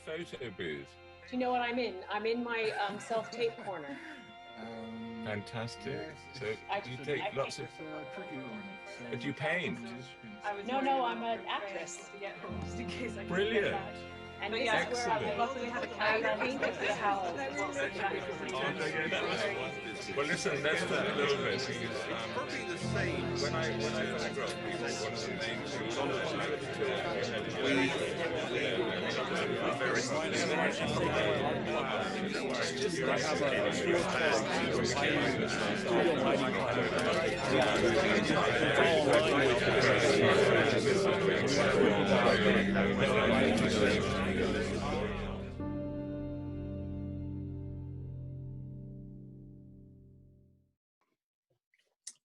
photo booth. Do you know what I'm in? I'm in my self-tape corner. Fantastic. Yes, So you take lots of... It's a tricky one. So Do you paint? No, I'm an actress. Just in case I Brilliant. Get that. And But this yeah, is where excellent. luckily we had a I caravan painted for the house. Well, listen, let's talk a little bit because Probably the same. when I photograph people, one of the main things I like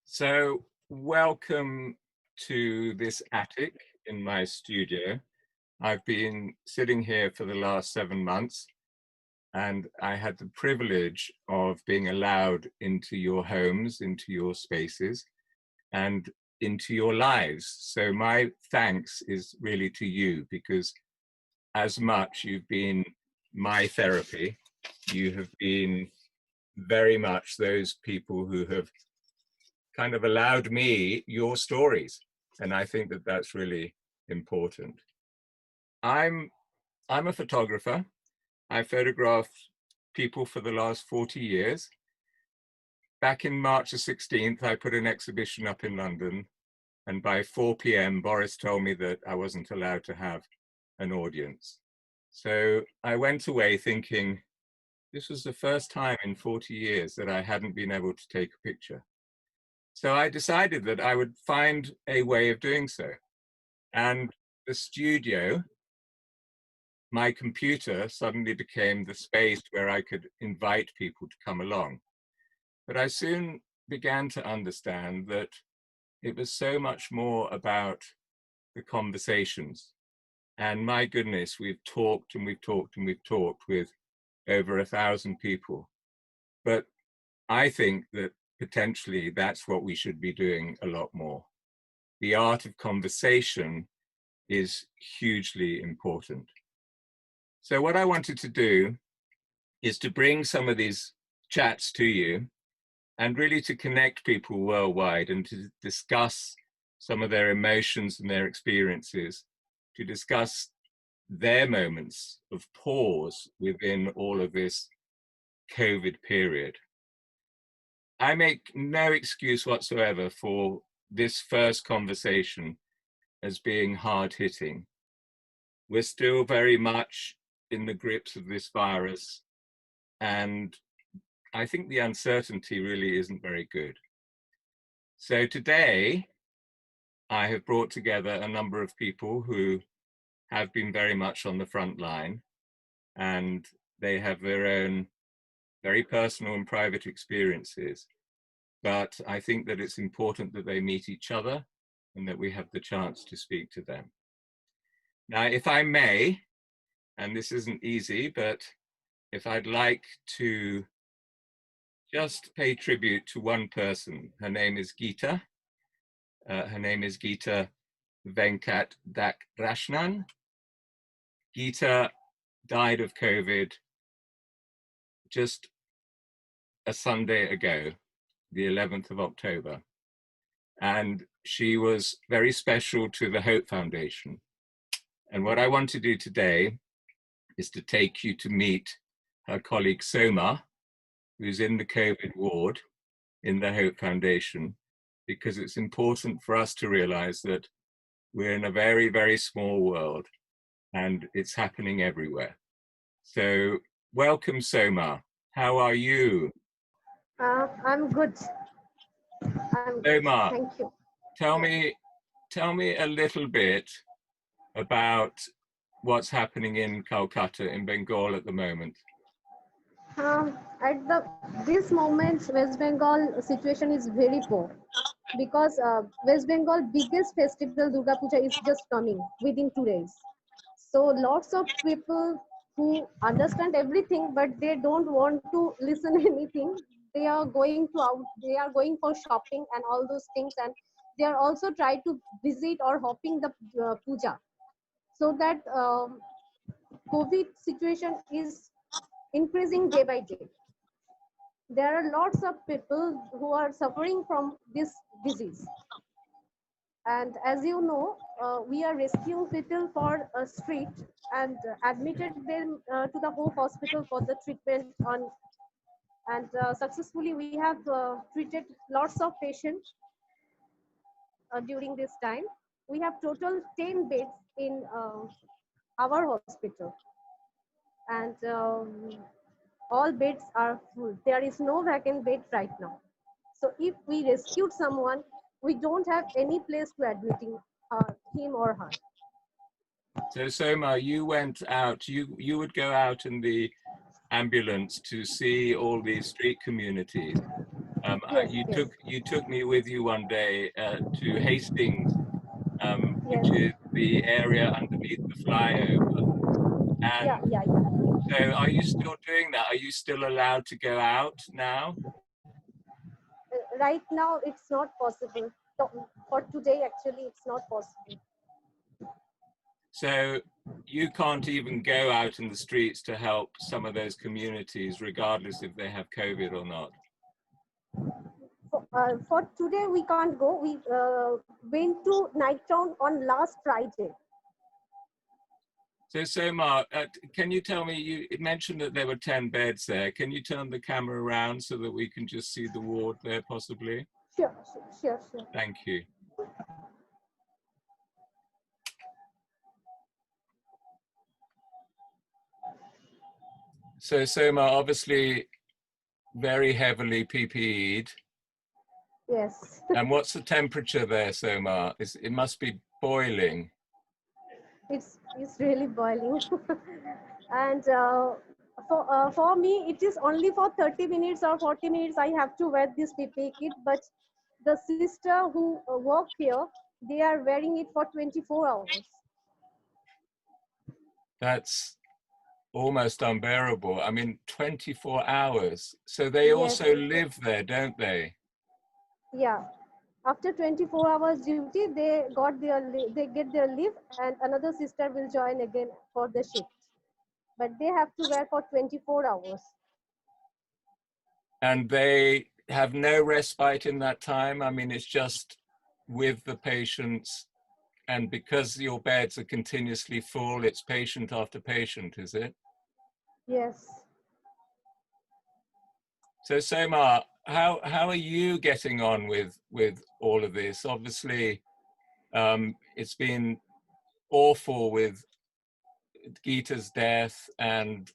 So, welcome to this attic in my studio. I've been sitting here for the last 7 months, and I had the privilege of being allowed into your homes, into your spaces, and into your lives. So my thanks is really to you, because as much you've been my therapy, you have been very much those people who have kind of allowed me your stories. And I think that that's really important. I'm a photographer. I photographed people for the last 40 years. Back in March the 16th, I put an exhibition up in London. And by 4 p.m., Boris told me that I wasn't allowed to have an audience. So I went away thinking, this was the first time in 40 years that I hadn't been able to take a picture. So I decided that I would find a way of doing so. And the studio, my computer, suddenly became the space where I could invite people to come along. But I soon began to understand that it was so much more about the conversations. And my goodness, we've talked and we've talked and we've talked with over 1,000 people. But I think that potentially that's what we should be doing a lot more. The art of conversation is hugely important. So what I wanted to do is to bring some of these chats to you and really to connect people worldwide and to discuss some of their emotions and their experiences, to discuss their moments of pause within all of this COVID period. I make no excuse whatsoever for this first conversation as being hard-hitting. We're still very much in the grips of this virus, and I think the uncertainty really isn't very good. So today, I have brought together a number of people who have been very much on the front line, and they have their own very personal and private experiences. But I think that it's important that they meet each other and that we have the chance to speak to them. Now, if I may, and this isn't easy, but if I'd like to just pay tribute to one person. Her name is Geeta. Her name is Geeta Venkat Dakrashnan. Geeta died of COVID just a Sunday ago, the 11th of October. And she was very special to the Hope Foundation. And what I want to do today is to take you to meet her colleague Soma, who's in the COVID ward in the Hope Foundation, because it's important for us to realize that we're in a very, very small world and it's happening everywhere. So welcome, Soma. How are you? I'm good. Soma, thank you. tell me a little bit about what's happening in Kolkata, in Bengal at the moment. At this moment, West Bengal situation is very poor because West Bengal biggest festival Durga Puja is just coming within 2 days. So lots of people who understand everything, but they don't want to listen anything. They are going to out. They are going for shopping and all those things, and they are also trying to visit or hopping the puja, so that COVID situation is increasing day by day. There are lots of people who are suffering from this disease. And as you know, we are rescuing people for a street and admitted them to the Hope Hospital for the treatment on, and successfully we have treated lots of patients during this time. We have total 10 beds in our hospital, and all beds are full. There is no vacant bed right now. So if we rescued someone, we don't have any place to admitting him or her. So Soma, you went out, you would go out in the ambulance to see all these street communities. Yes, yes, You took me with you one day to Hastings, yes. which is the area underneath the flyover. Yeah, And yeah, yeah. so are you still doing that? Are you still allowed to go out now? Right now, it's not possible. For today, actually, it's not possible. So you can't even go out in the streets to help some of those communities, regardless if they have COVID or not. For today, we can't go. We went to Nighttown on last Friday. So Soma, can you tell me, you mentioned that there were 10 beds there. Can you turn the camera around so that we can just see the ward there possibly? Sure, sure, sure. Thank you. So Soma, obviously very heavily PPE'd. Yes. And what's the temperature there, Soma? It must be boiling. It's really boiling. And for me, it is only for 30 minutes or 40 minutes I have to wear this PPE kit, but the sister who work here, they are wearing it for 24 hours. That's almost unbearable. I mean, 24 hours. So they Yes. also live there, don't they? Yeah. After 24 hours duty, they get their leave, and another sister will join again for the shift. But they have to wear for 24 hours. And they have no respite in that time. I mean, it's just with the patients, and because your beds are continuously full, it's patient after patient, is it? Yes. So Soma, how are you getting on with all of this? Obviously, it's been awful with Geeta's death, and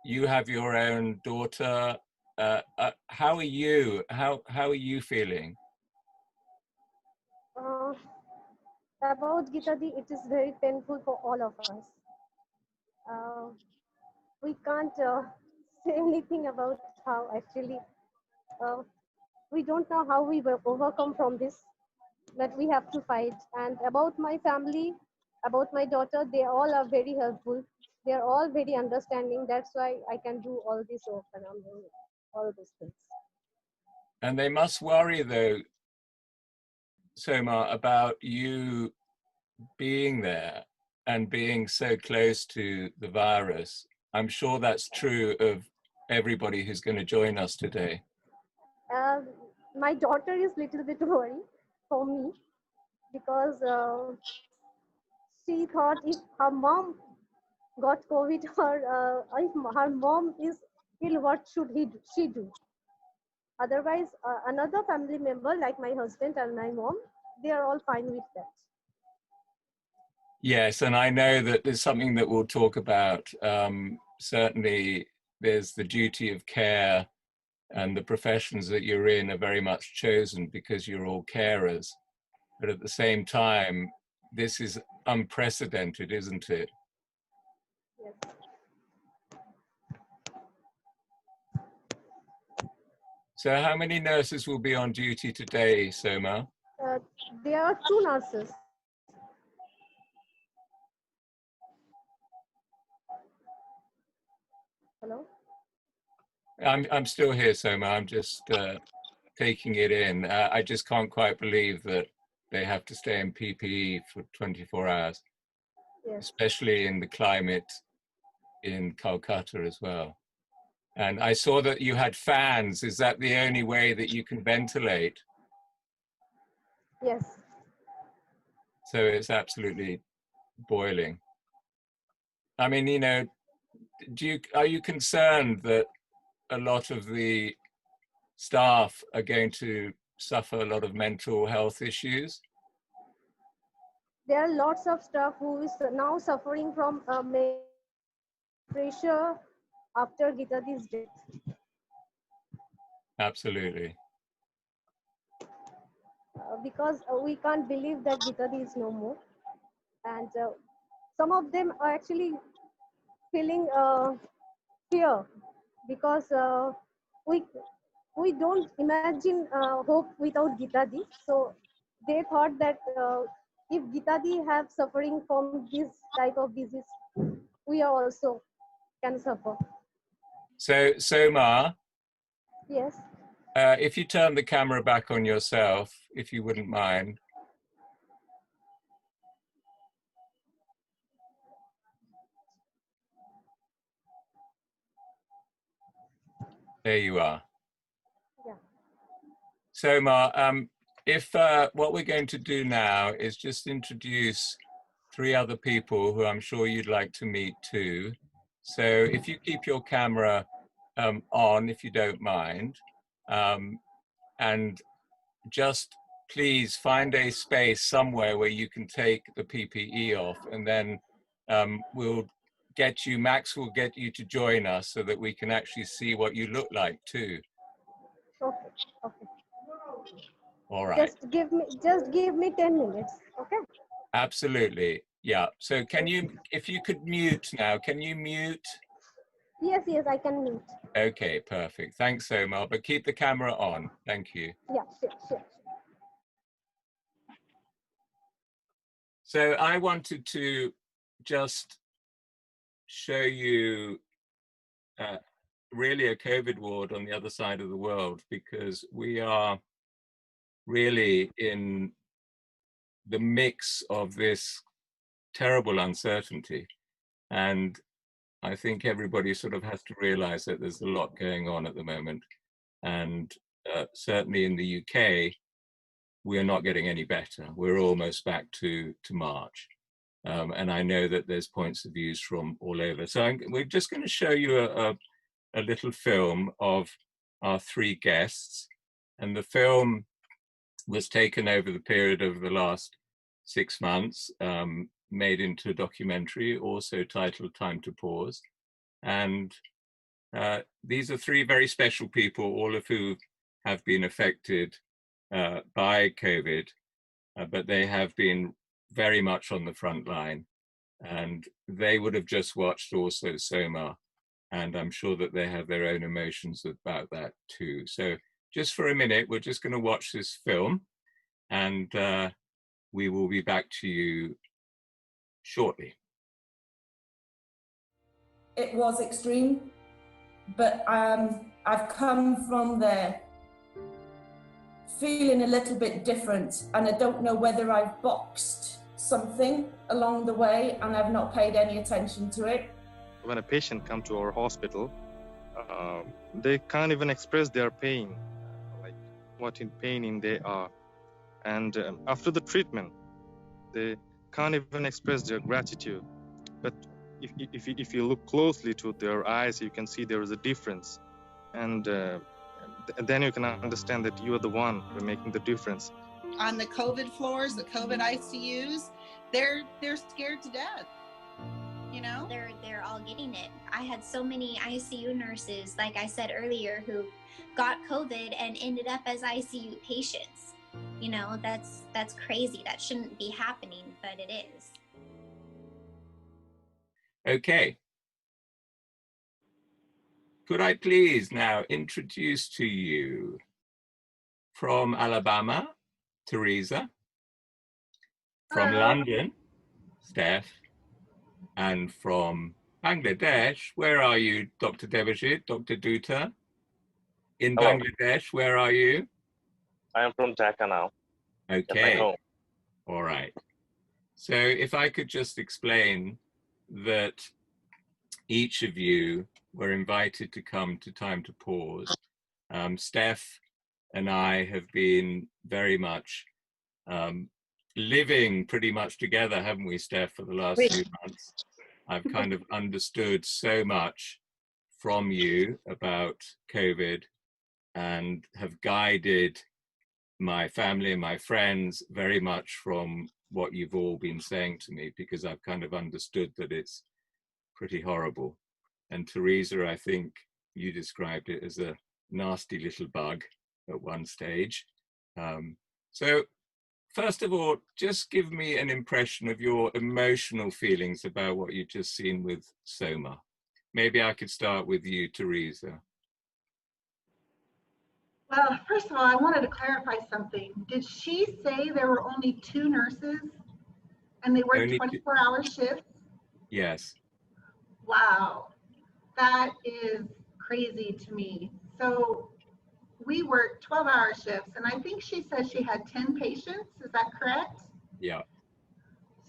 you have your own daughter. How are you? How are you feeling? About Gita Di, it is very painful for all of us. We can't say anything about how actually uh, we don't know how we will overcome from this, but we have to fight. And about my family, about my daughter, they all are very helpful. They are all very understanding. That's why I can do all this work around all these things. And they must worry though, Soma, about you being there and being so close to the virus. I'm sure that's true of everybody who's going to join us today. My daughter is little bit worried for me because she thought if her mom got COVID or if her mom is ill, what should she do? Otherwise, another family member like my husband and my mom, they are all fine with that. Yes, and I know that there's something that we'll talk about. Certainly, there's the duty of care, and the professions that you're in are very much chosen because you're all carers. But at the same time, this is unprecedented, isn't it? Yes. So how many nurses will be on duty today, Soma? There are two nurses. Hello? I'm still here, Soma. I'm just taking it in. I just can't quite believe that they have to stay in PPE for 24 hours, Yes. especially in the climate in Kolkata as well. And I saw that you had fans. Is that the only way that you can ventilate? Yes. So it's absolutely boiling. I mean, you know, are you concerned that a lot of the staff are going to suffer a lot of mental health issues? There are lots of staff who is now suffering from pressure after Gitadi's death. Absolutely. Because we can't believe that Gitadi is no more. And some of them are actually feeling fear because we don't imagine hope without Gitadi. So they thought that if Gitadi have suffering from this type of disease, we are also can suffer. So, Soma, Yes. if you turn the camera back on yourself, if you wouldn't mind. There you are. Yeah. Soma, if what we're going to do now is just introduce 3 other people who I'm sure you'd like to meet too. So if you keep your camera on, if you don't mind, and just please find a space somewhere where you can take the PPE off, and then we'll get you, Max will get you to join us so that we can actually see what you look like too. Okay. Okay. All right. Just give me 10 minutes. Okay. Absolutely. Yeah. So can you, if you could mute now, can you mute? Yes, yes, I can mute. Okay, perfect. Thanks, Omar, but keep the camera on. Thank you. Yeah, sure. So I wanted to just show you really a COVID ward on the other side of the world, because we are really in the mix of this terrible uncertainty. And I think everybody sort of has to realize that there's a lot going on at the moment. And certainly in the UK, we are not getting any better. We're almost back to March. And I know that there's points of views from all over. So we're just going to show you a little film of our 3 guests. And the film was taken over the period of the last 6 months, made into a documentary, also titled Time to Pause. And these are 3 very special people, all of who have been affected by COVID, but they have been very much on the front line. And they would have just watched also Soma, and I'm sure that they have their own emotions about that too. So just for a minute, we're just going to watch this film, and we will be back to you shortly. It was extreme, but I've come from there feeling a little bit different, and I don't know whether I've boxed something along the way and I've not paid any attention to it. When a patient comes to our hospital, they can't even express their pain, like what in pain they are. And after the treatment, they can't even express their gratitude. But if you look closely to their eyes, you can see there is a difference. And then you can understand that you are the one who are making the difference. On the COVID floors, the COVID ICUs, they're scared to death. You know, they're all getting it. I had so many ICU nurses, like I said earlier, who got COVID and ended up as ICU patients. You know, that's crazy. That shouldn't be happening, but it is. Okay. Could I please now introduce to you from Alabama, Teresa, from London, Steph, and from Bangladesh, where are you, Dr. Devajit, Dr. Dutta? In Hello. Bangladesh, where are you? I am from Dhaka now. Okay. At my home. All right. So if I could just explain that each of you were invited to come to Time to Pause. Steph and I have been very much living pretty much together, haven't we, Steph, for the last few months? I've kind of understood so much from you about COVID and have guided my family and my friends very much from what you've all been saying to me, because I've kind of understood that it's pretty horrible. And Teresa, I think you described it as a nasty little bug at one stage. So first of all, just give me an impression of your emotional feelings about what you've just seen with Soma. Maybe I could start with you, Teresa. Well, first of all, I wanted to clarify something. Did she say there were only 2 nurses and they worked 24-hour shifts? Yes. Wow, that is crazy to me. So we worked 12-hour shifts, and I think she said she had 10 patients. Is that correct? Yeah.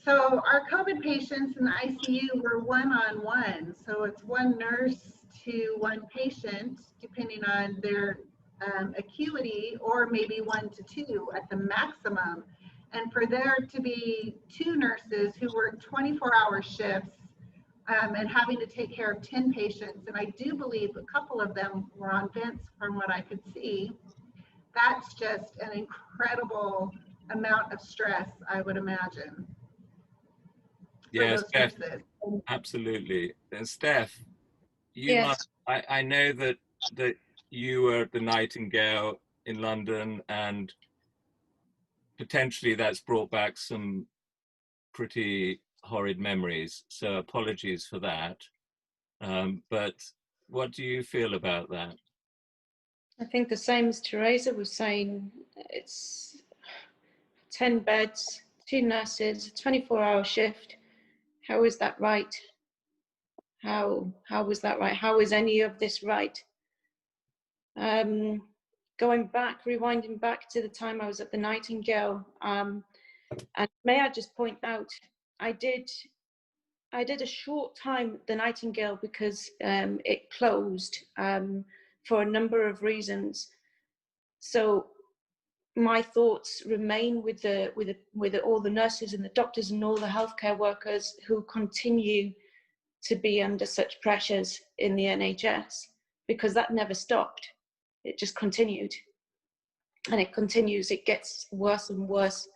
So our COVID patients in the ICU were one-on-one. So it's one nurse to one patient, depending on their acuity, or maybe 1 to 2 at the maximum. And for there to be 2 nurses who work 24-hour shifts and having to take care of 10 patients, and I do believe a couple of them were on vents from what I could see, that's just an incredible amount of stress, I would imagine. Yes, Steph, absolutely. And Steph, you must, I know that you were at the Nightingale in London, and potentially that's brought back some pretty horrid memories. So apologies for that. But what do you feel about that? I think the same as Teresa was saying. It's 10 beds, 2 nurses, a 24-hour shift. How is that right? How was that right? How is any of this right? Going back, rewinding back to the time I was at the Nightingale, and may I just point out, I did a short time at the Nightingale because it closed for a number of reasons. So my thoughts remain with all the nurses and the doctors and all the healthcare workers who continue to be under such pressures in the NHS, because that never stopped. It just continued, and it continues. It gets worse and worse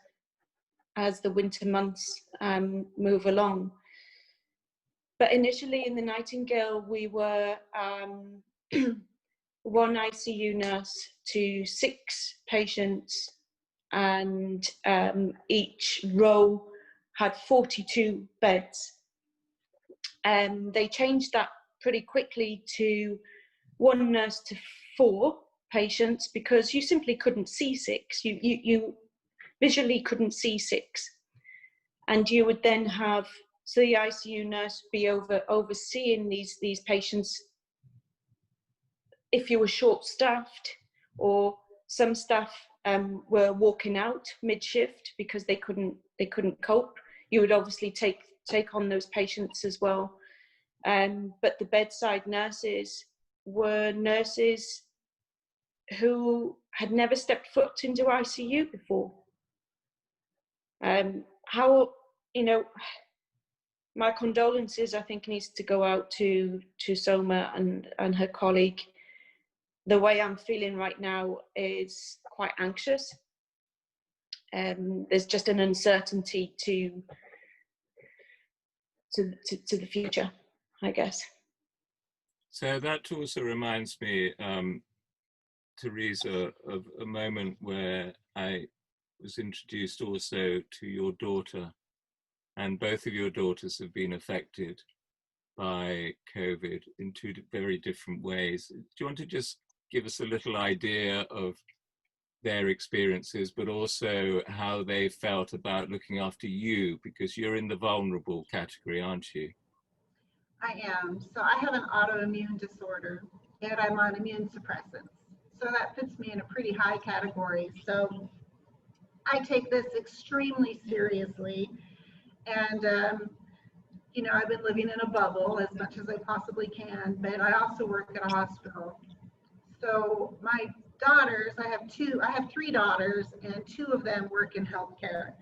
as the winter months move along. But initially in the Nightingale, we were 1 ICU nurse to 6 patients, and each row had 42 beds. They changed that pretty quickly to 1 nurse to 4 patients, because you simply couldn't see 6. You visually couldn't see 6. And you would then have, so the ICU nurse be overseeing these patients if you were short-staffed, or some staff were walking out mid-shift because they couldn't cope. You would obviously take on those patients as well. But the bedside nurses were nurses who had never stepped foot into ICU before. My condolences, I think, needs to go out to Soma and her colleague. The way I'm feeling right now is quite anxious. There's just an uncertainty to the future, I guess. So that also reminds me, Teresa, of a moment where I was introduced also to your daughter, and both of your daughters have been affected by COVID in 2 very different ways. Do you want to just give us a little idea of their experiences, but also how they felt about looking after you, because you're in the vulnerable category, aren't you? I am. So I have an autoimmune disorder, and I'm on immune suppressants. So that puts me in a pretty high category. So I take this extremely seriously. And you know, I've been living in a bubble as much as I possibly can, but I also work at a hospital. So my daughters, I have three daughters, and two of them work in healthcare.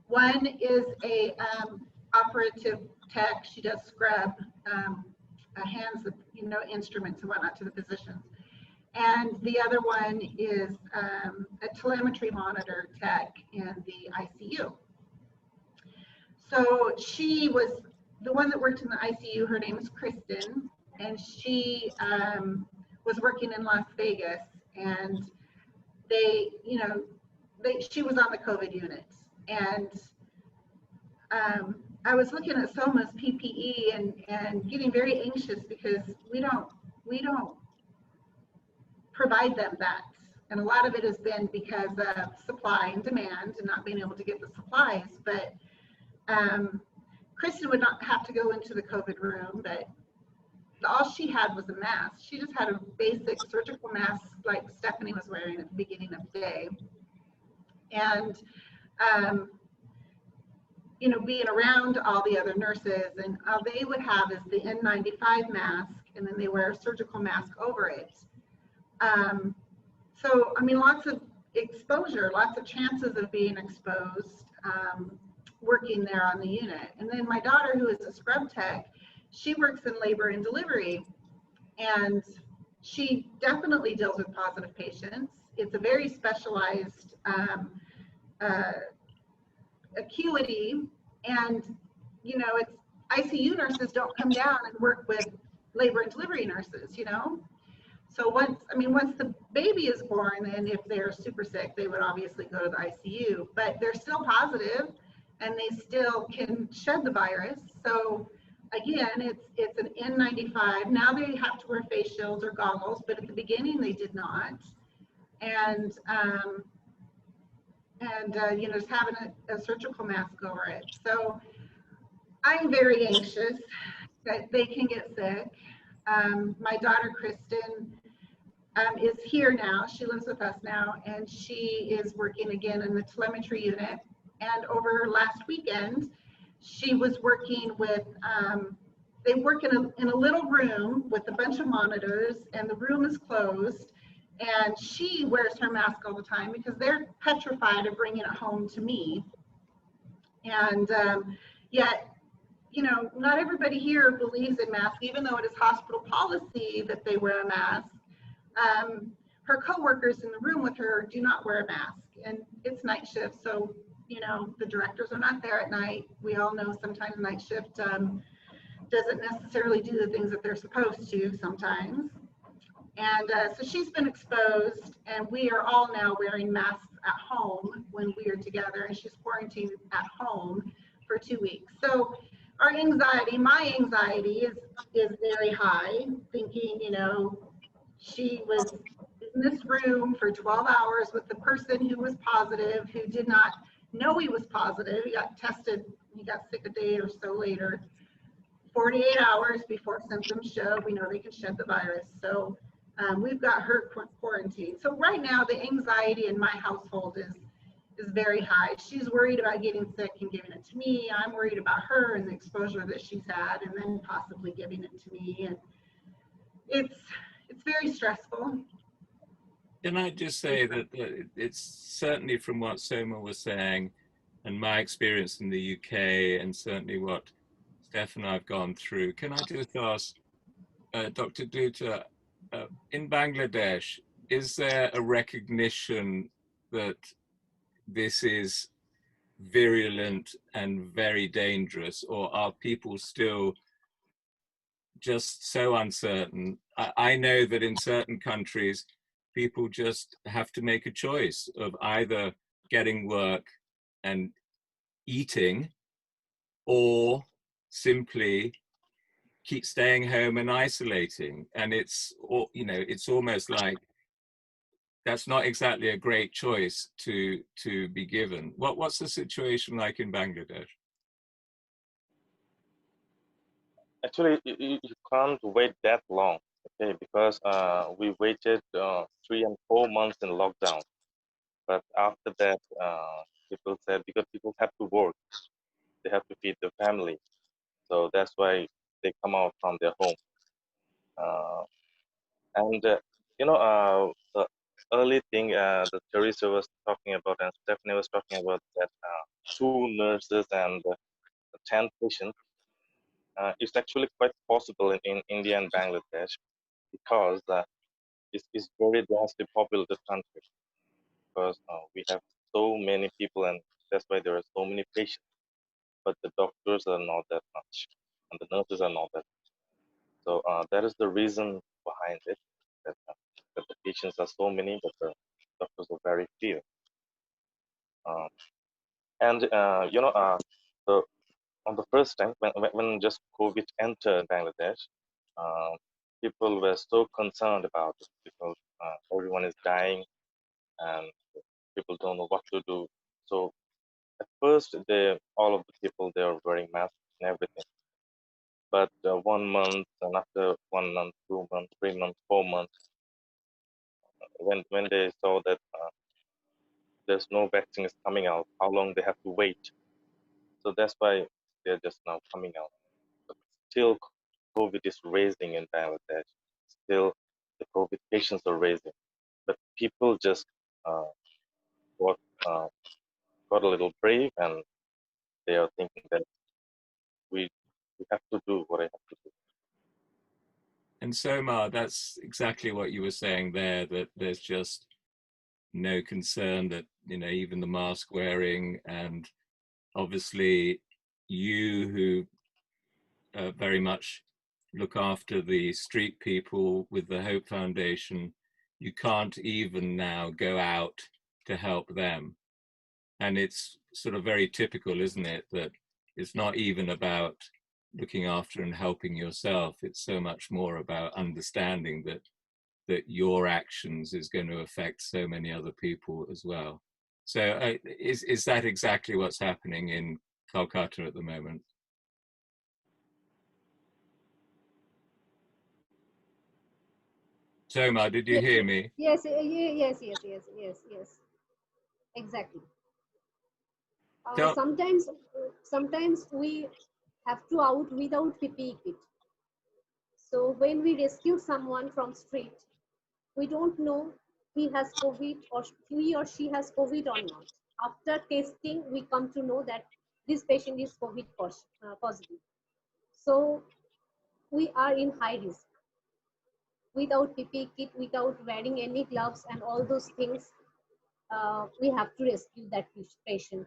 One is a operative tech. She does scrub, hands the, you know, instruments and whatnot to the physicians. And the other one is a telemetry monitor tech in the ICU. So she was the one that worked in the ICU. Her name is Kristen, and she was working in Las Vegas, and they, you know, she was on the COVID unit. And I was looking at Soma's PPE and getting very anxious because we don't provide them that. And a lot of it has been because of supply and demand and not being able to get the supplies. But Kristen would not have to go into the COVID room, but all she had was a mask. She just had a basic surgical mask like Stephanie was wearing at the beginning of the day. And, you know, being around all the other nurses, and all they would have is the N95 mask, and then they wear a surgical mask over it. So, I mean, lots of exposure, lots of chances of being exposed working there on the unit. And then my daughter, who is a scrub tech, she works in labor and delivery, and she definitely deals with positive patients. It's a very specialized acuity, and, you know, it's ICU nurses don't come down and work with labor and delivery nurses, you know. So once the baby is born, then if they're super sick, they would obviously go to the ICU, but they're still positive and they still can shed the virus. So again, it's an N95. Now they have to wear face shields or goggles, but at the beginning they did not. And you know, just having a surgical mask over it. So I'm very anxious that they can get sick. My daughter, Kristen, is here now. She lives with us now, and she is working again in the telemetry unit. And over last weekend, she was working with, they work in a little room with a bunch of monitors, and the room is closed. And she wears her mask all the time because they're petrified of bringing it home to me. And yet, you know, not everybody here believes in masks, even though it is hospital policy that they wear a mask. Her coworkers in the room with her do not wear a mask, and it's night shift, so, you know, the directors are not there at night. We all know sometimes night shift doesn't necessarily do the things that they're supposed to sometimes. And so she's been exposed, and we are all now wearing masks at home when we are together, and she's quarantined at home for 2 weeks. So our anxiety, my anxiety is very high, thinking, you know, she was in this room for 12 hours with the person who was positive, who did not know he was positive. He got tested, he got sick a day or so later. 48 hours before symptoms show, we know they can shed the virus. So we've got her quarantined. So right now, the anxiety in my household is very high. She's worried about getting sick and giving it to me. I'm worried about her and the exposure that she's had, and then possibly giving it to me. And it's very stressful. Can I just say that it's certainly from what Soma was saying and my experience in the UK, and certainly what Steph and I have gone through. Can I just ask Dr. Dutta, in Bangladesh, is there a recognition that this is virulent and very dangerous, or are people still just so uncertain? I know that in certain countries, people just have to make a choice of either getting work and eating, or simply keep staying home and isolating. And it's, you know, it's almost like that's not exactly a great choice to be given. What's the situation like in Bangladesh? Actually, you can't wait that long, okay? Because we waited 3 and 4 months in lockdown, but after that, people said because people have to work, they have to feed their family. So that's why they come out from their home. And the early thing that Teresa was talking about and Stephanie was talking about, that 2 nurses and 10 patients, it's actually quite possible in India and Bangladesh, because it's very densely populated country, because we have so many people, and that's why there are so many patients, but the doctors are not that much and the nurses are not that much. So that is the reason behind it, that the patients are so many but the doctors are very few. um, and the on the first time when just COVID entered Bangladesh, uh, people were so concerned about it, because everyone is dying and people don't know what to do. So at first, all of the people, they are wearing masks and everything. But 1 month, and after 1 month, 2 months, 3 months, 4 months, when they saw that there's no vaccine is coming out, how long they have to wait. So that's why they're just now coming out. But still, COVID is raising in Bangladesh. Still, the COVID patients are raising. But people just got, uh, got a little brave, and they are thinking that we have to do what I have to do. And Somar, that's exactly what you were saying there, that there's just no concern, that, even the mask wearing, and obviously you who very much look after the street people with the Hope Foundation, you can't even now go out to help them. And it's sort of very typical, isn't it, that it's not even about looking after and helping yourself. It's so much more about understanding that your actions is going to affect so many other people as well. So is that exactly what's happening in Kolkata at the moment? Toma, did you hear me? Yes, exactly. Sometimes we have to out without PPE kit. So when we rescue someone from street, we don't know he has COVID or he or she has COVID or not. After testing, we come to know that this patient is COVID positive. So we are in high risk. Without PPE kit, without wearing any gloves and all those things, we have to rescue that patient.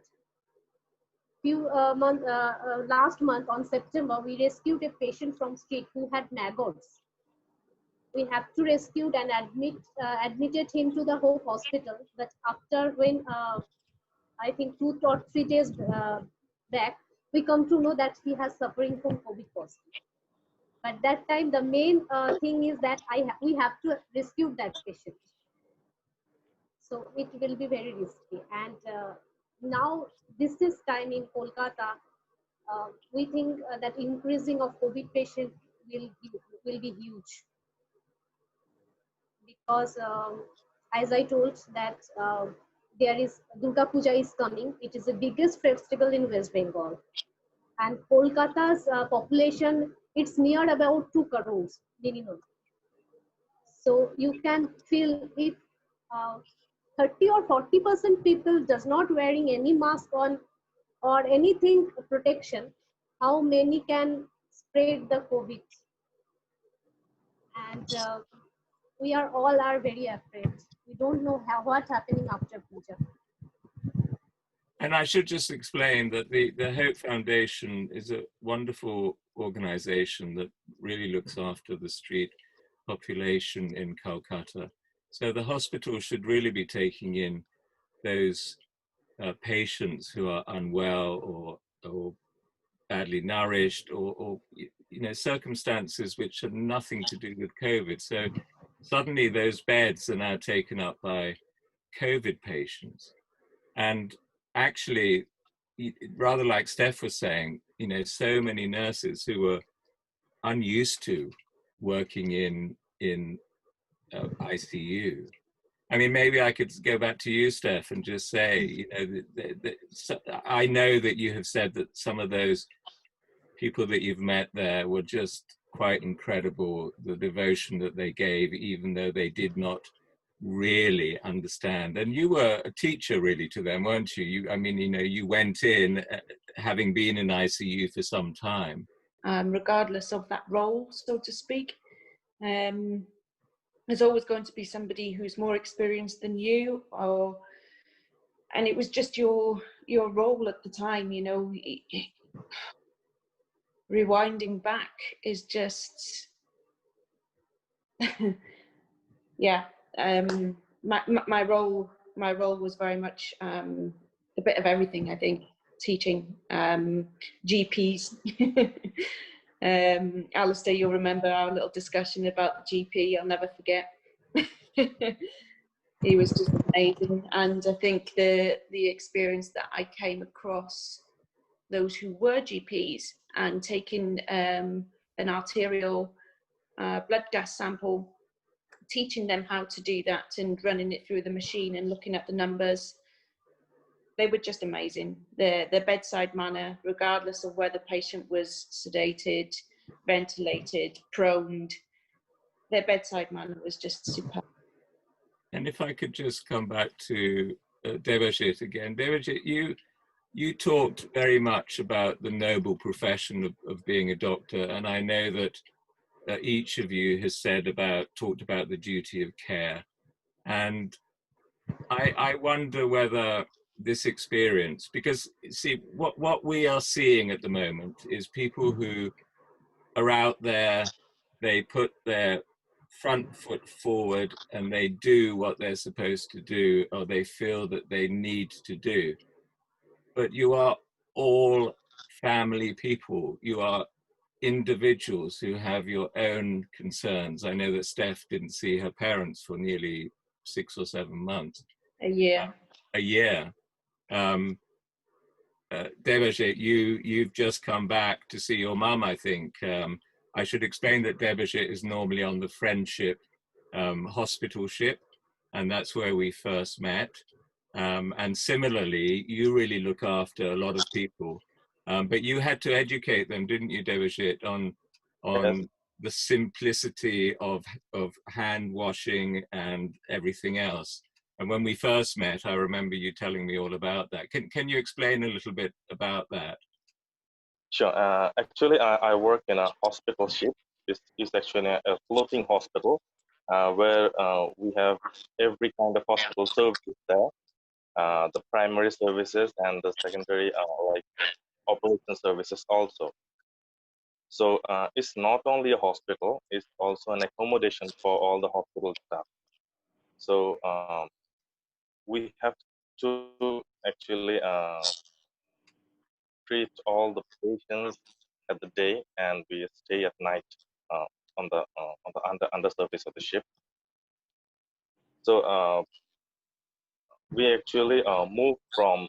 Last month on September, we rescued a patient from street who had maggots. We have to rescue and admitted him to the Hope Hospital. But after I think 2 or 3 days back, we come to know that he has suffering from COVID positive. But that time, the main thing is that we have to rescue that patient. So it will be very risky. And now this is time in Kolkata. We think that increasing of COVID patient will be huge, because as I told that there is Durga Puja is coming. It is the biggest festival in West Bengal, and Kolkata's population, it's near about 2 crores minimum. So you can feel if 30 or 40% people does not wearing any mask on or anything protection, how many can spread the COVID? And we are all very afraid. We don't know what's happening after Puja. And I should just explain that the Hope Foundation is a wonderful organization that really looks after the street population in Kolkata. So the hospital should really be taking in those patients who are unwell or badly nourished, or circumstances which have nothing to do with COVID. So suddenly those beds are now taken up by COVID patients. And actually, rather like Steph was saying, so many nurses who were unused to working in ICU. I mean, maybe I could go back to you, Steph, and just say, I know that you have said that some of those people that you've met there were just quite incredible, the devotion that they gave, even though they did not really understand. And you were a teacher really to them, weren't you? I mean, you know, you went in having been in ICU for some time. Regardless of that role, so to speak. There's always going to be somebody who's more experienced than you, and it was just your role at the time, you know. Rewinding back is just yeah. My role was very much a bit of everything, I think. Teaching, GPs. Alistair, you'll remember our little discussion about the GP. I'll never forget. He was just amazing, and I think the experience that I came across those who were GPs and taking an arterial blood gas sample, teaching them how to do that and running it through the machine and looking at the numbers. They were just amazing. Their bedside manner, regardless of whether the patient was sedated, ventilated, proned, their bedside manner was just superb. And if I could just come back to Debajit again. Debajit, you talked very much about the noble profession of being a doctor, and I know that each of you has talked about the duty of care. And I wonder whether this experience, because see, what we are seeing at the moment is people who are out there, they put their front foot forward and they do what they're supposed to do, or they feel that they need to do. But you are all family people. You are individuals who have your own concerns. I know that Steph didn't see her parents for nearly 6 or 7 months. A year. A year. Debajit, you've just come back to see your mum, I think. I should explain that Debajit is normally on the Friendship hospital ship, and that's where we first met. And similarly, you really look after a lot of people, but you had to educate them, didn't you, Debajit, on Yes. the simplicity of hand washing and everything else. And when we first met, I remember you telling me all about that. Can you explain a little bit about that? Sure. Actually, I work in a hospital ship. This is actually a floating hospital where we have every kind of hospital services there. The primary services and the secondary like operation services also. So it's not only a hospital, it's also an accommodation for all the hospital staff. So we have to actually treat all the patients at the day, and we stay at night on the under surface of the ship. So we actually move from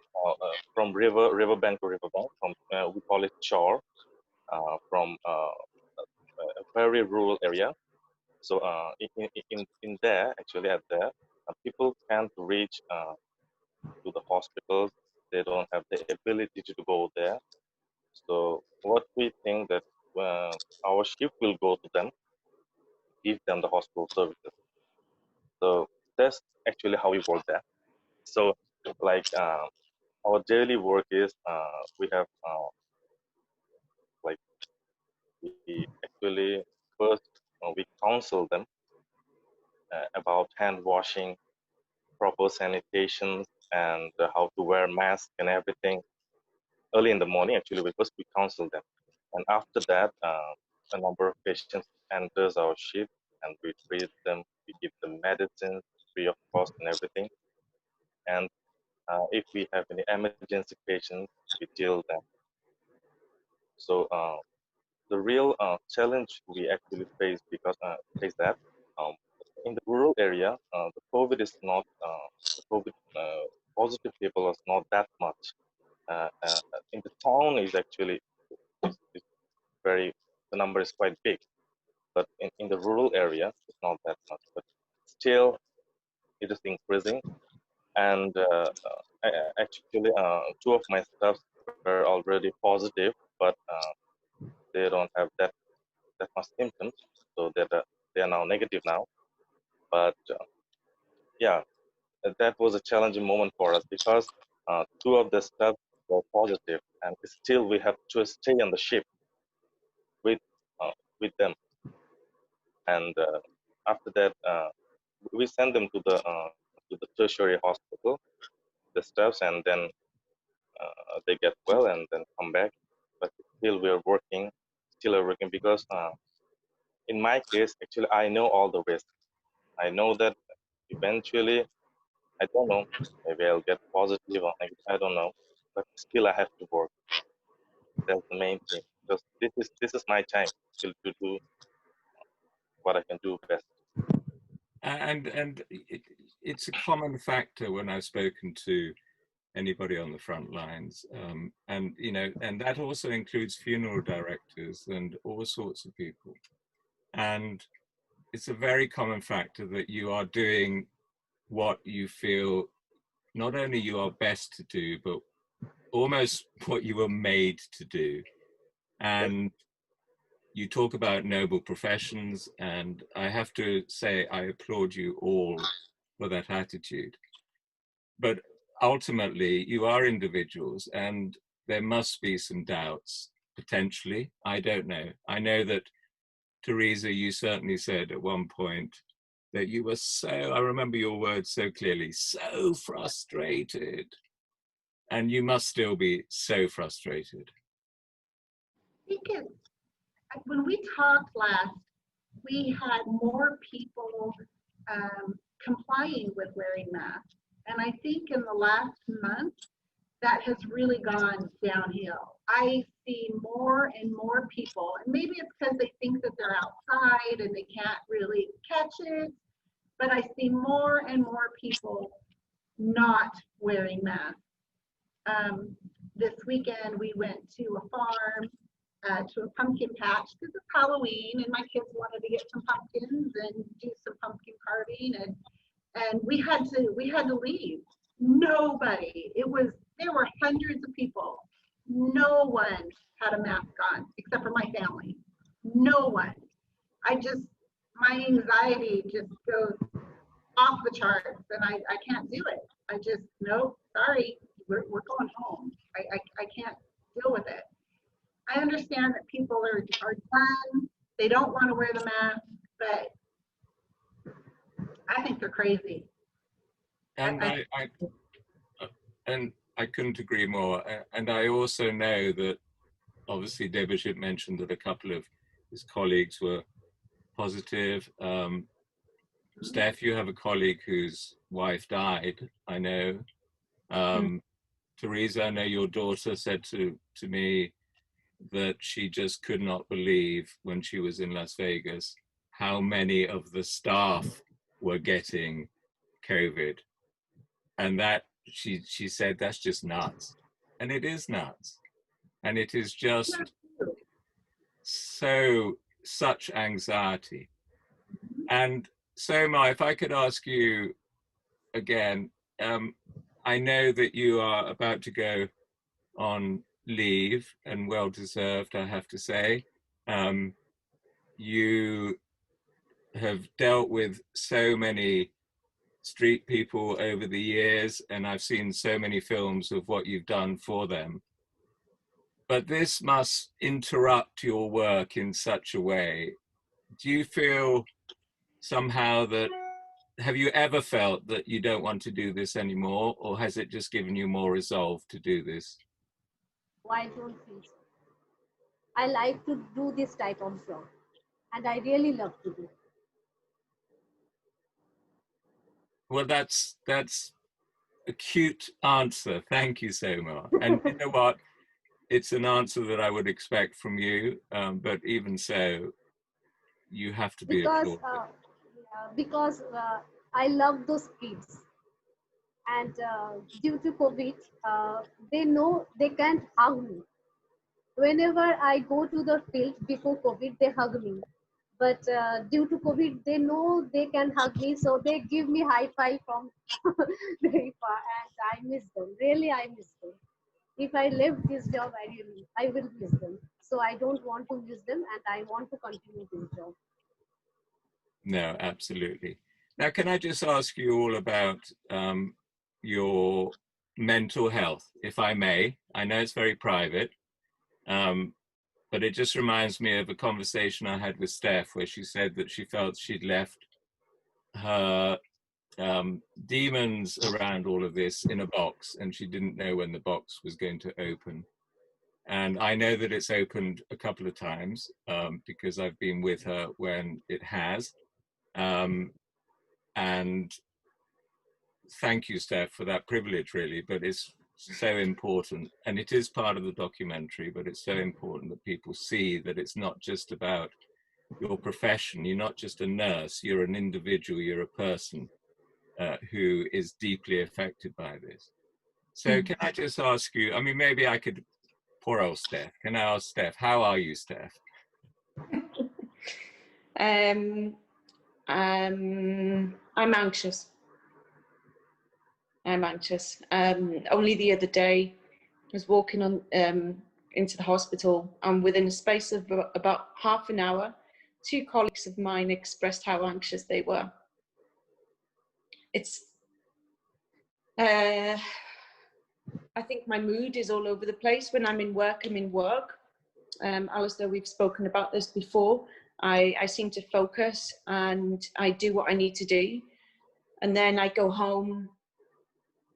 riverbank to riverbank. From we call it shore, from a very rural area. So in there, actually at there, people can't reach to the hospitals. They don't have the ability to go there. So what we think that our ship will go to them, give them the hospital services. So that's actually how we work there. So like our daily work is we have like we actually first we counsel them about hand washing, proper sanitation, and how to wear masks and everything. Early in the morning, actually, we counsel them, and after that, a number of patients enters our shift, and we treat them. We give them medicine free of cost and everything. And if we have any emergency patients, we deal them. So the real challenge we actually face because is that in the rural area, the COVID is not the COVID positive people is not that much. In the town is actually is very the number is quite big, but in the rural areas it's not that much. But still, it is increasing. And actually, 2 of my staffs were already positive, but they don't have that much symptoms, so that they are now negative now. But yeah, that was a challenging moment for us because two of the staff were positive, and still we have to stay on the ship with them. And after that, we send them to the tertiary hospital, the staffs, and then they get well and then come back. But still we're working, because in my case, actually, I know all the risks. I know that eventually, I don't know, maybe I'll get positive or negative, I don't know, but still I have to work. That's the main thing, because this is my time still to do what I can do best. And it's a common factor when I've spoken to anybody on the front lines, and and that also includes funeral directors and all sorts of people. And it's a very common factor that you are doing what you feel not only you are best to do, but almost what you were made to do. And you talk about noble professions, and I have to say I applaud you all for that attitude. But ultimately, you are individuals, and there must be some doubts, potentially. I don't know. I know that, Teresa, you certainly said at one point that you were I remember your words so clearly, so frustrated. And you must still be so frustrated. I think when we talked last, we had more people complying with wearing masks. And I think in the last month, that has really gone downhill. I see more and more people, and maybe it's because they think that they're outside and they can't really catch it, but I see more and more people not wearing masks. This weekend, we went to a farm, to a pumpkin patch because it's Halloween, and my kids wanted to get some pumpkins and do some pumpkin carving, and we had to leave. Nobody. There were hundreds of people. No one had a mask on except for my family. No one. My anxiety just goes off the charts, and I can't do it. No, sorry, we're going home. I can't deal with it. I understand that people are done. They don't want to wear the mask, but I think they're crazy. And I couldn't agree more. And I also know that obviously Debashit mentioned that a couple of his colleagues were positive. Steph, you have a colleague whose wife died, I know. Teresa, I know your daughter said to me that she just could not believe when she was in Las Vegas how many of the staff were getting COVID. And that she said, that's just nuts. And it is nuts. And it is just such anxiety. And Soma, if I could ask you again, I know that you are about to go on leave, and well deserved, I have to say. You have dealt with so many street people over the years, and I've seen so many films of what you've done for them. But this must interrupt your work in such a way. Do you feel somehow have you ever felt that you don't want to do this anymore, or has it just given you more resolve to do this? I don't think so. I like to do this type of job, and I really love to do it. Well, that's a cute answer. Thank you so much. And you know what? It's an answer that I would expect from you, but even so, you have to be applauded. Because I love those kids, and due to COVID, they know they can't hug me. Whenever I go to the field before COVID, they hug me. But due to COVID, they know they can hug me, so they give me high five from very far, and I miss them. Really, I miss them. If I left this job, I will miss them. So I don't want to use them, and I want to continue this job. No, absolutely. Now, can I just ask you all about your mental health, if I may? I know it's very private, but it just reminds me of a conversation I had with Steph, where she said that she felt she'd left her demons around all of this in a box, and she didn't know when the box was going to open. And I know that it's opened a couple of times because I've been with her when it has. And thank you, Steph, for that privilege, really. But it's so important, and it is part of the documentary, but it's so important that people see that it's not just about your profession. You're not just a nurse, you're an individual, you're a person who is deeply affected by this. So can I just ask you, I mean, maybe I could, poor old Steph, can I ask Steph, how are you, Steph? I'm anxious. I'm anxious. Only the other day, I was walking on into the hospital, and within a space of about half an hour, 2 colleagues of mine expressed how anxious they were. It's, I think my mood is all over the place. When I'm in work, I'm in work. Alistair, we've spoken about this before. I seem to focus and I do what I need to do. And then I go home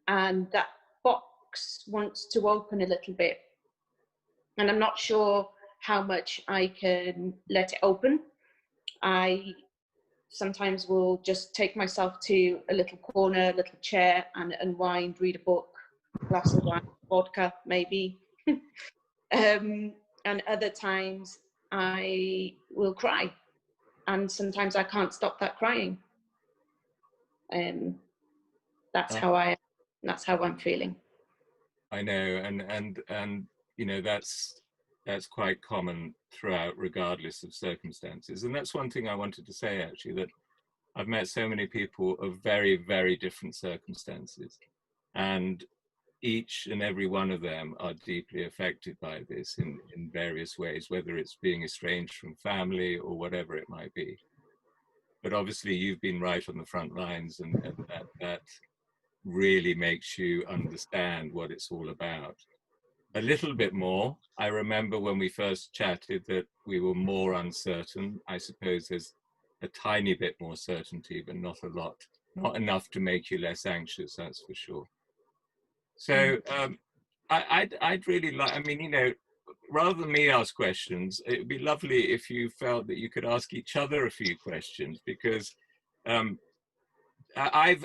and that box wants to open a little bit. And I'm not sure how much I can let it open. I sometimes will just take myself to a little corner, a little chair, and unwind, read a book, glass of wine, vodka, maybe. And other times I will cry. And sometimes I can't stop that crying. That's how I'm feeling. I know, and you know, that's quite common throughout, regardless of circumstances. And that's one thing I wanted to say, actually, that I've met so many people of very, very different circumstances, and each and every one of them are deeply affected by this in various ways, whether it's being estranged from family or whatever it might be. But obviously you've been right on the front lines, and that really makes you understand what it's all about. A little bit more. I remember when we first chatted that we were more uncertain. I suppose there's a tiny bit more certainty, but not a lot, not enough to make you less anxious, that's for sure. So I'd really like, I mean, you know, rather than me ask questions, it would be lovely if you felt that you could ask each other a few questions, because I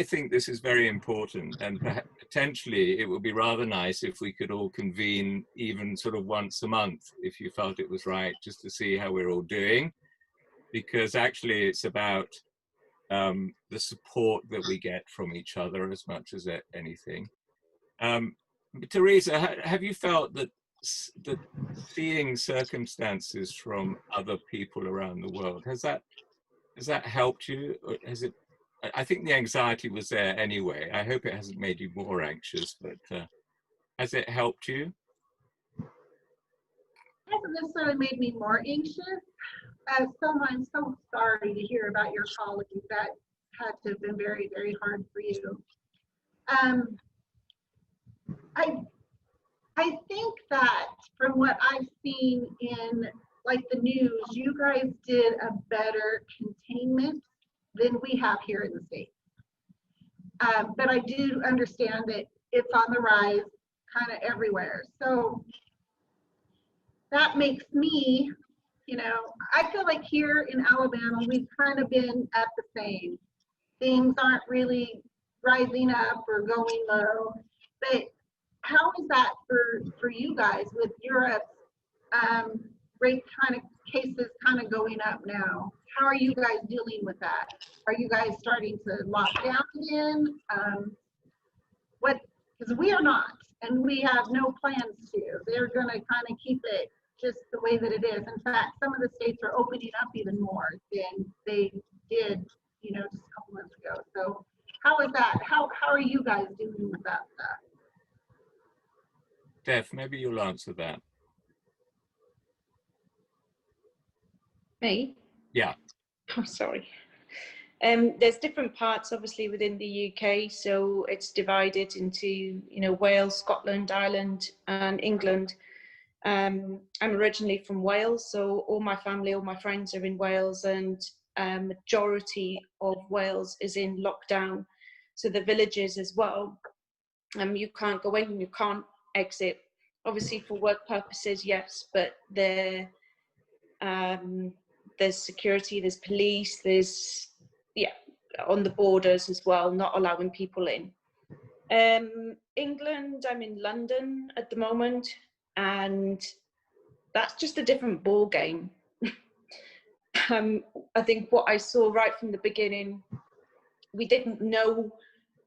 think this is very important, and potentially it would be rather nice if we could all convene even sort of once a month, if you felt it was right, just to see how we're all doing, because actually it's about the support that we get from each other as much as anything. Teresa, have you felt that seeing circumstances from other people around the world, has that helped you? Or has it? I think the anxiety was there anyway. I hope it hasn't made you more anxious, but has it helped you? It hasn't necessarily made me more anxious. I'm so sorry to hear about your colleague. That had to have been very, very hard for you. I think that from what I've seen in like the news, you guys did a better containment than we have here in the States. But I do understand that it's on the rise kind of everywhere. So that makes me, you know, I feel like here in Alabama, we've kind of been at the same. Things aren't really rising up or going low. But how is that for you guys with Europe's rate kind of cases kind of going up now? How are you guys dealing with that? Are you guys starting to lock down again? Because we are not, and we have no plans to. They're going to kind of keep it just the way that it is. In fact, some of the states are opening up even more than they did, you know, just a couple months ago. So how is that? How are you guys dealing with that stuff? Steph, maybe you'll answer that. Me? Yeah. I'm sorry. There's different parts, obviously, within the UK. So it's divided into, you know, Wales, Scotland, Ireland, and England. I'm originally from Wales, so all my family, all my friends are in Wales, and majority of Wales is in lockdown. So the villages as well. You can't go in, you can't exit. Obviously, for work purposes, yes, but there's security, there's police, there's on the borders as well, not allowing people in. England, I'm in London at the moment, and that's just a different ball game. I think what I saw right from the beginning, we didn't know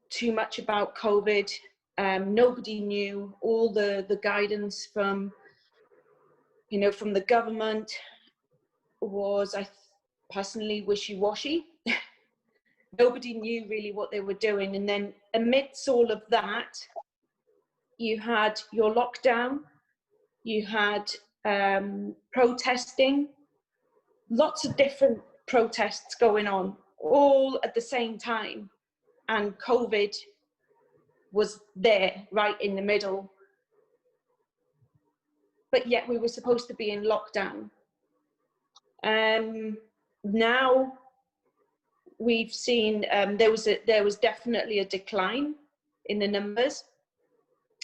too much about COVID. Nobody knew. All the guidance from, you know, from the government was, personally, wishy-washy. Nobody knew really what they were doing. And then amidst all of that, you had your lockdown, you had protesting, lots of different protests going on all at the same time. And COVID was there right in the middle. But yet we were supposed to be in lockdown. Now we've seen there was definitely a decline in the numbers,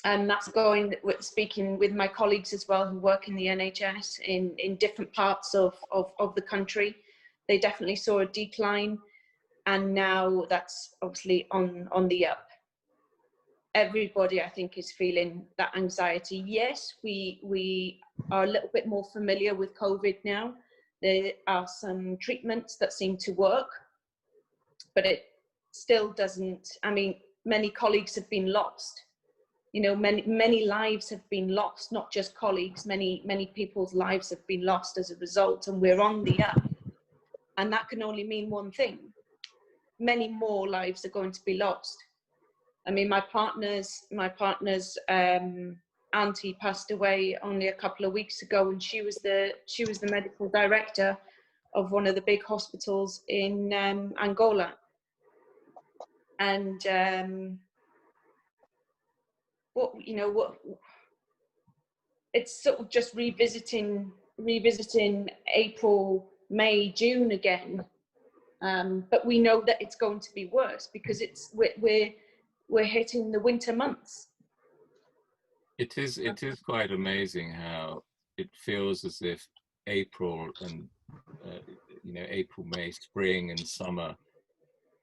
and that's going, speaking with my colleagues as well who work in the NHS in different parts of the country, they definitely saw a decline, and now that's obviously on the up. Everybody, I think, is feeling that anxiety. Yes, we are a little bit more familiar with COVID now. There are some treatments that seem to work, but it still doesn't. I mean, many colleagues have been lost. You know, many lives have been lost, not just colleagues. Many people's lives have been lost as a result, and we're on the up. And that can only mean one thing: many more lives are going to be lost. I mean, my partner's auntie passed away only a couple of weeks ago, and she was the medical director of one of the big hospitals in Angola. And it's sort of just revisiting April, May, June again. But we know that it's going to be worse because we're hitting the winter months. It is quite amazing how it feels as if April and April, May, spring and summer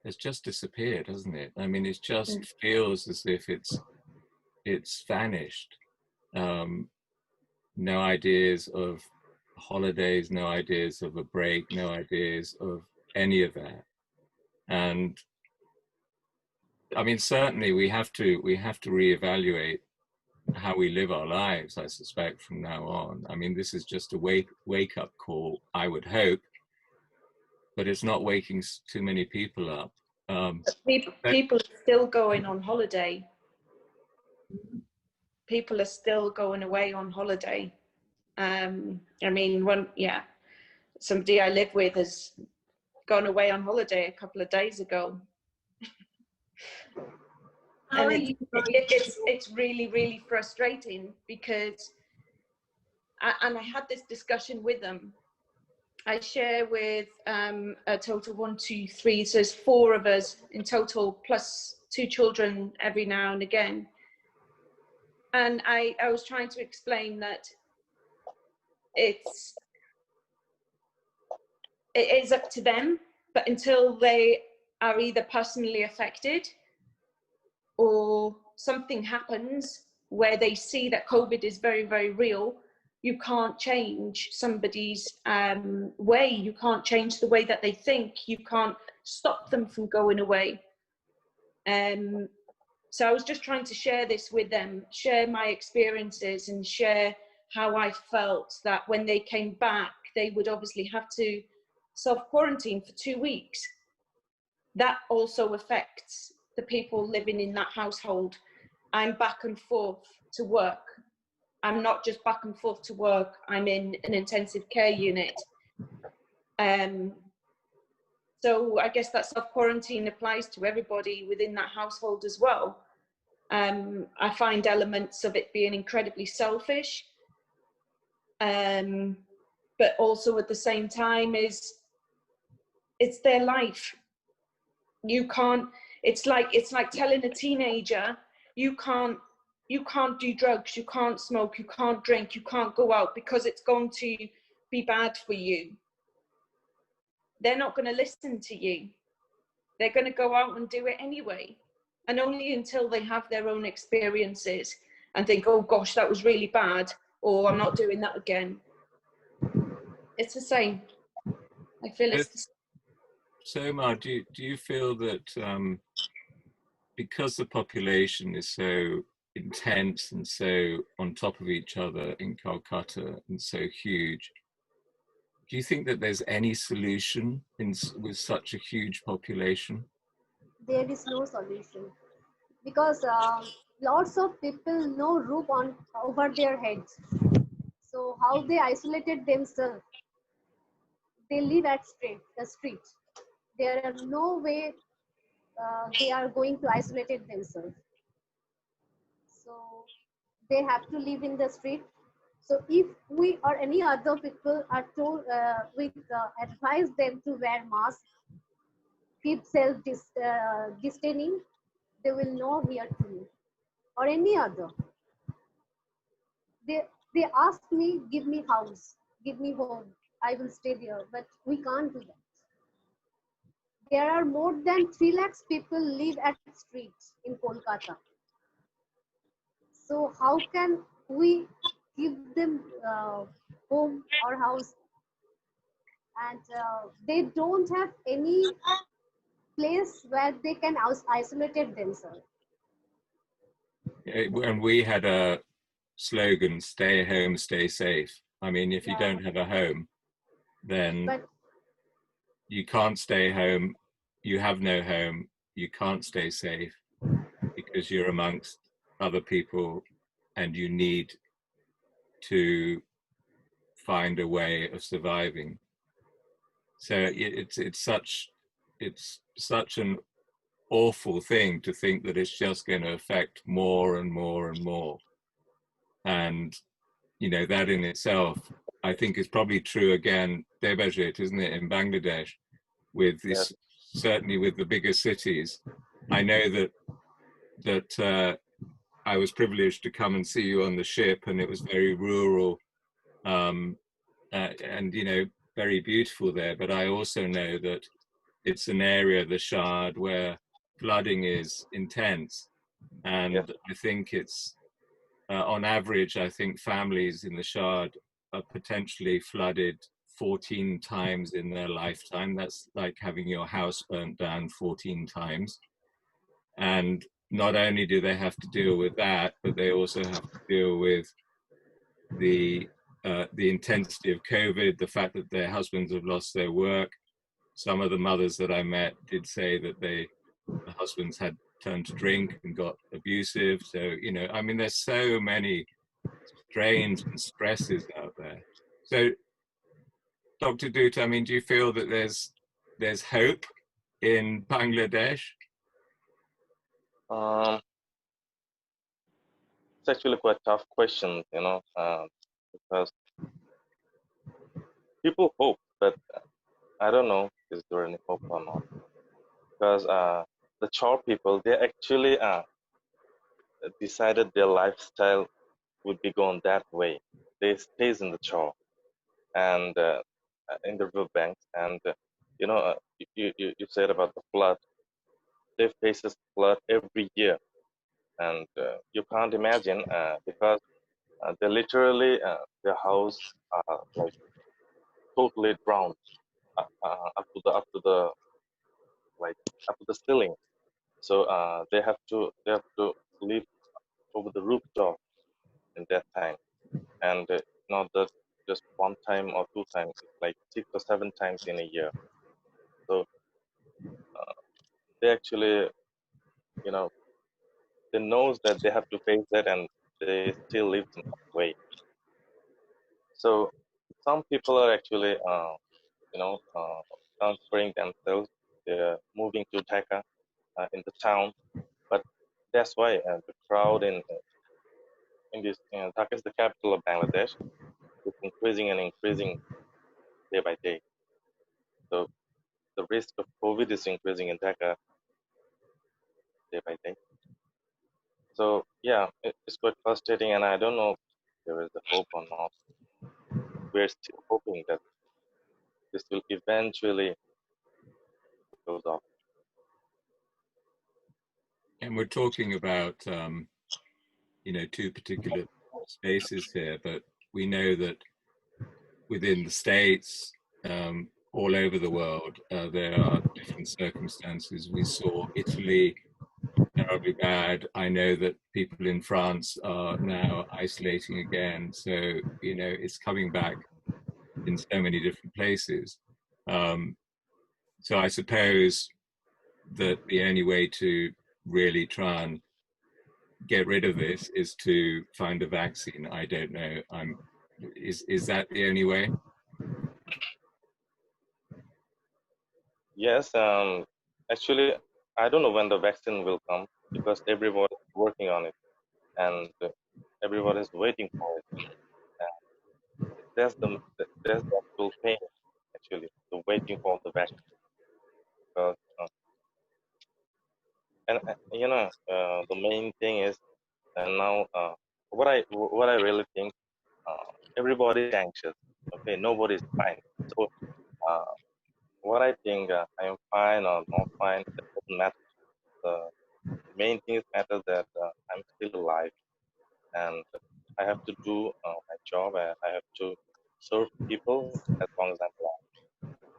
has just disappeared, hasn't it? I mean, it just feels as if it's vanished. No ideas of holidays, no ideas of a break, no ideas of any of that. And I mean, certainly we have to reevaluate how we live our lives, I suspect, from now on. I mean, this is just a wake up call, I would hope, but it's not waking too many people up. People are still going on holiday. People are still going away on holiday. I mean, somebody I live with has gone away on holiday a couple of days ago. And it's really, really frustrating because, and I had this discussion with them. I share with a total 1, 2, 3, so there's 4 of us in total, plus 2 children every now and again. And I was trying to explain that it is up to them, but until they are either personally affected or something happens where they see that COVID is very, very real, you can't change somebody's way. You can't change the way that they think. You can't stop them from going away. So I was just trying to share this with them, share my experiences and share how I felt that when they came back, they would obviously have to self-quarantine for 2 weeks. That also affects the people living in that household. I'm back and forth to work. I'm not just back and forth to work, I'm in an intensive care unit. So I guess that self-quarantine applies to everybody within that household as well. I find elements of it being incredibly selfish, but also at the same time it's their life. You can't. It's like telling a teenager you can't do drugs, you can't smoke, you can't drink, you can't go out because it's going to be bad for you. They're not going to listen to you. They're going to go out and do it anyway. And only until they have their own experiences and think, oh gosh, that was really bad, or I'm not doing that again. It's the same. I feel it's the same. So, Mar, do you feel that because the population is so intense and so on top of each other in Kolkata and so huge, do you think that there's any solution with such a huge population? There is no solution because lots of people no roof over their heads. So how they isolated themselves? They live at the street. There are no way they are going to isolate themselves. So they have to live in the street. So if we or any other people are told, we advise them to wear masks, keep distancing, they will know here to me or any other. They ask me, give me house, give me home, I will stay there, but we can't do that. There are more than 3 lakhs people live at streets in Kolkata. So how can we give them home or house? And they don't have any place where they can isolate themselves. And we had a slogan, stay home, stay safe. I mean, if you don't have a home, then you can't stay home, you have no home, you can't stay safe because you're amongst other people and you need to find a way of surviving. So it's such an awful thing to think that it's just going to affect more and more and more. And, you know, that in itself, I think is probably true again, Debajit, isn't it, in Bangladesh, with this, certainly with the bigger cities. I know that I was privileged to come and see you on the ship, and it was very rural and, you know, very beautiful there. But I also know that it's an area, the Shard, where flooding is intense. And I think it's, on average, I think families in the Shard are potentially flooded 14 times in their lifetime. That's like having your house burnt down 14 times. And not only do they have to deal with that, but they also have to deal with the intensity of COVID, the fact that their husbands have lost their work. Some of the mothers that I met did say that the husbands had turned to drink and got abusive. So, you know, I mean, there's so many strains and stresses out there. So, Dr. Dutta, I mean, do you feel that there's hope in Bangladesh? It's actually quite a tough question, you know, because people hope, but I don't know is there any hope or not. Because the Chor people, they actually decided their lifestyle would be going that way. They stays in the Chor and in the riverbanks, and you know, you said about the flood. They faces flood every year, and you can't imagine because they literally their house like totally drowned up to the like up to the ceiling. So they have to live over the rooftop in that time, and not just one time or two times. It's like 6 or 7 times in a year. So they actually, you know, they knows that they have to face that, and they still live in that way. So some people are actually transferring themselves. They're moving to Dhaka in the town, but that's why the crowd in this Dhaka is the capital of Bangladesh. It's increasing and increasing day by day. So the risk of COVID is increasing in Dhaka day by day. So yeah, it's quite frustrating, and I don't know if there is a hope or not. We're still hoping that this will eventually goes off. And we're talking about, two particular spaces here, but we know that within the States, all over the world, there are different circumstances. We saw Italy terribly bad. I know that people in France are now isolating again. So, it's coming back in so many different places. So I suppose that the only way to really try and get rid of this is to find a vaccine. I don't know. Is that the only way? Yes, actually, I don't know when the vaccine will come because everyone is working on it and everyone is waiting for it. And there's the actual pain, actually, the waiting for the vaccine. Because, the main thing is now what I really think everybody is anxious. Okay, nobody is fine. So what I think I am fine or not fine, it doesn't matter. The main thing is matter that I'm still alive and I have to do my job. I have to serve people as long as I'm alive,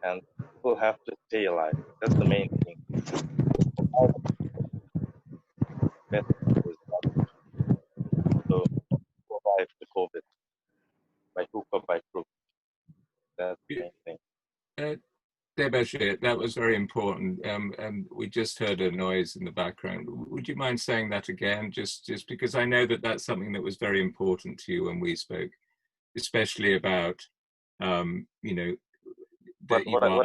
and people have to stay alive. That's the main thing. Best is not to survive the COVID by hook or by crook. That's the main thing. Debashir, that was very important. And we just heard a noise in the background. Would you mind saying that again? Just because I know that that's something that was very important to you when we spoke, especially about, What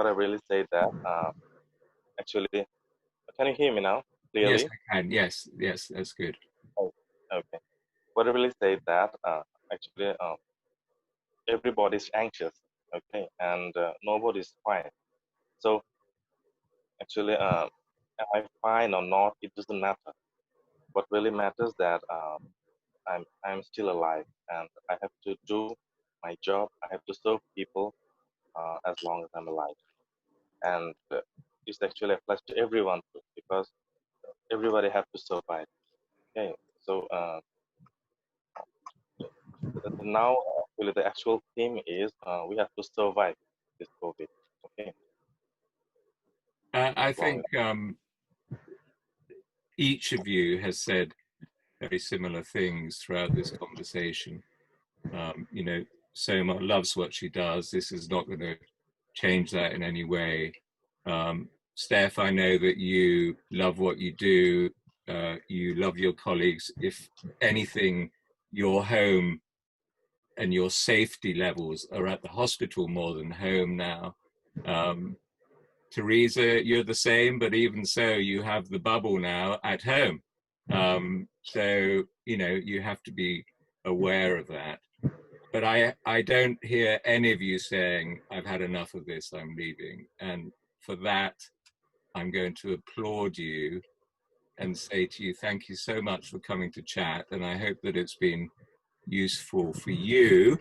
I really say that actually, can you hear me now clearly? Yes, I can. Yes, that's good. Oh, okay. What I really say that actually everybody's anxious, okay, and nobody's fine. So actually, am I fine or not? It doesn't matter. What really matters that I'm still alive and I have to do my job. I have to serve people as long as I'm alive, and this actually applies to everyone too, because everybody have to survive. Okay, so now really the actual theme is we have to survive this COVID. Okay. I think each of you has said very similar things throughout this conversation. Soma loves what she does. This is not going to change that in any way. Steph, I know that you love what you do. You love your colleagues. If anything, your home and your safety levels are at the hospital more than home now. Teresa, you're the same, but even so, you have the bubble now at home. So, you have to be aware of that. But I don't hear any of you saying, I've had enough of this, I'm leaving. And for that, I'm going to applaud you and say to you, thank you so much for coming to chat. And I hope that it's been useful for you.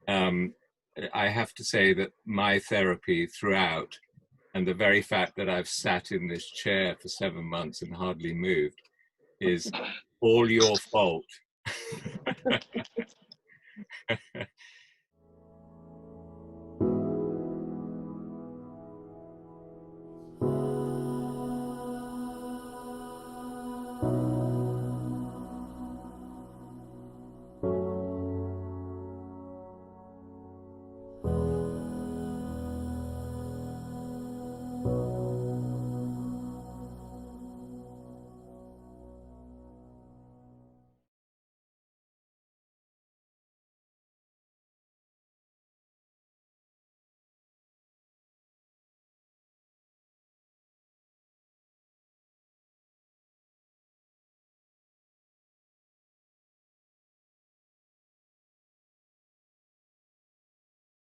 I have to say that my therapy throughout, and the very fact that I've sat in this chair for 7 months and hardly moved, is all your fault.